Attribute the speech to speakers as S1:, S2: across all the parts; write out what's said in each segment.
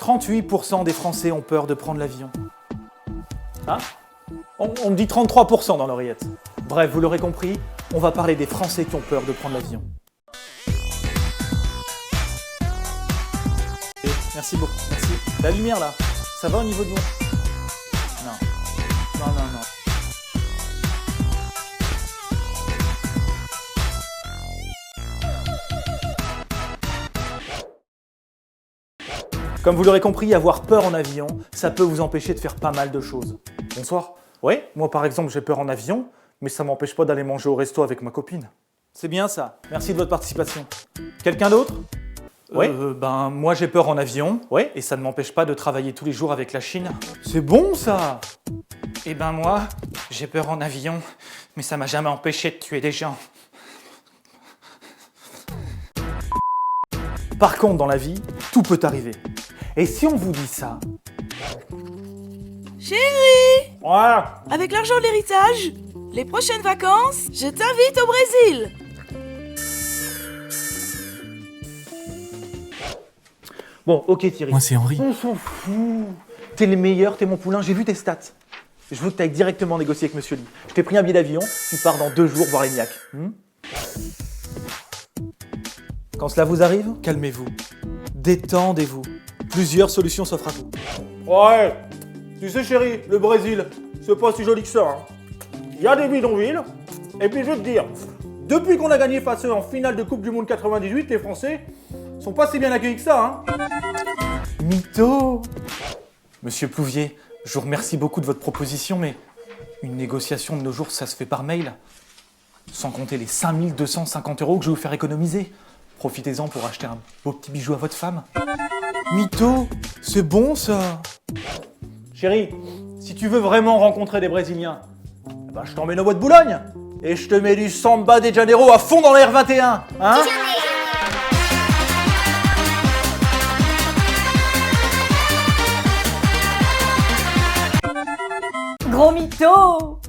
S1: 38% des Français ont peur de prendre l'avion. Hein? On me dit 33% dans l'oreillette. Bref, vous l'aurez compris, on va parler des Français qui ont peur de prendre l'avion. Merci beaucoup, merci. La lumière là, ça va au niveau de vous? Non. Non. Comme vous l'aurez compris, avoir peur en avion, ça peut vous empêcher de faire pas mal de choses. Bonsoir. Oui, moi par exemple j'ai peur en avion, mais ça m'empêche pas d'aller manger au resto avec ma copine. C'est bien ça. Merci de votre participation. Quelqu'un d'autre? Oui. Moi j'ai peur en avion, oui, et ça ne m'empêche pas de travailler tous les jours avec la Chine. C'est bon ça. Eh ben moi, j'ai peur en avion, mais ça m'a jamais empêché de tuer des gens. Par contre, dans la vie, tout peut arriver. Et si on vous dit ça?
S2: Chérie,
S1: Voilà.
S2: avec l'argent de l'héritage, les prochaines vacances, je t'invite au Brésil.
S1: Bon, ok Thierry.
S3: Moi, c'est Henri.
S1: On s'en fout. T'es le meilleur, t'es mon poulain, j'ai vu tes stats. Je veux que t'ailles directement négocier avec Monsieur Lee. Je t'ai pris un billet d'avion, tu pars dans 2 jours voir les niaques. Quand cela vous arrive, calmez-vous. Détendez-vous. Plusieurs solutions s'offrent à vous.
S4: Ouais, tu sais chérie, le Brésil, c'est pas si joli que ça. Il y a des bidonvilles, et puis je veux te dire, depuis qu'on a gagné face à eux en finale de Coupe du Monde 98, les Français sont pas si bien accueillis que ça, hein.
S1: Mytho! Monsieur Plouvier, je vous remercie beaucoup de votre proposition, mais une négociation de nos jours, ça se fait par mail. Sans compter les 5250 € que je vais vous faire économiser. Profitez-en pour acheter un beau petit bijou à votre femme. Mytho, c'est bon ça.
S4: Chérie, si tu veux vraiment rencontrer des Brésiliens, bah, je t'emmène au bois de Boulogne, et je te mets du samba de Janeiro à fond dans l'air 21, hein.
S5: Gros mytho!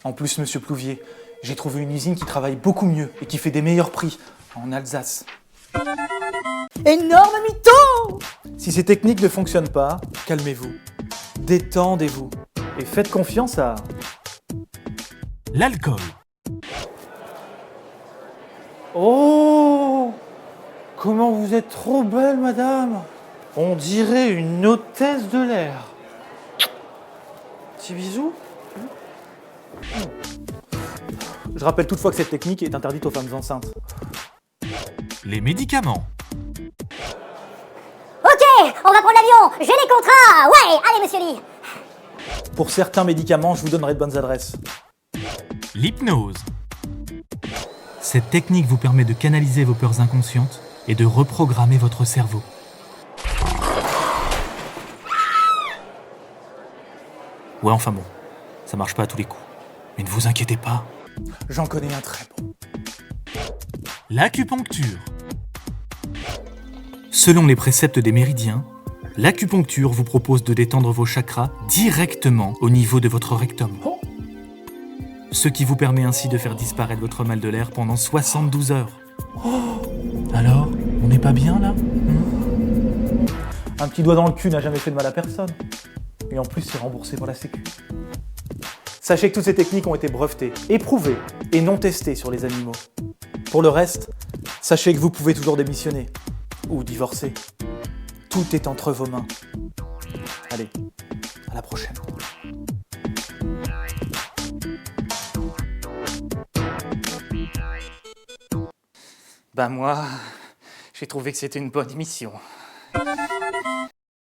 S1: En plus, monsieur Plouvier, j'ai trouvé une usine qui travaille beaucoup mieux et qui fait des meilleurs prix en Alsace.
S5: Énorme mytho!
S1: Si ces techniques ne fonctionnent pas, calmez-vous, détendez-vous et faites confiance à...
S3: L'alcool.
S1: Oh! Comment vous êtes trop belle, madame! On dirait une hôtesse de l'air. Petit bisou. Je rappelle toutefois que cette technique est interdite aux femmes enceintes.
S3: Les médicaments.
S6: Ok, on va prendre l'avion, j'ai les contrats. Ouais, allez monsieur Lee.
S1: Pour certains médicaments, je vous donnerai de bonnes adresses.
S3: L'hypnose. Cette technique vous permet de canaliser vos peurs inconscientes et de reprogrammer votre cerveau. Ouais, enfin bon, ça marche pas à tous les coups. Mais ne vous inquiétez pas.
S1: J'en connais un très bon.
S3: L'acupuncture. Selon les préceptes des méridiens, l'acupuncture vous propose de détendre vos chakras directement au niveau de votre rectum. Ce qui vous permet ainsi de faire disparaître votre mal de l'air pendant 72 heures. Alors, on n'est pas bien là?
S1: Un petit doigt dans le cul n'a jamais fait de mal à personne. Et en plus, c'est remboursé par la Sécu. Sachez que toutes ces techniques ont été brevetées, éprouvées et non testées sur les animaux. Pour le reste, sachez que vous pouvez toujours démissionner ou divorcer. Tout est entre vos mains. Allez, à la prochaine. Bah moi, j'ai trouvé que c'était une bonne émission.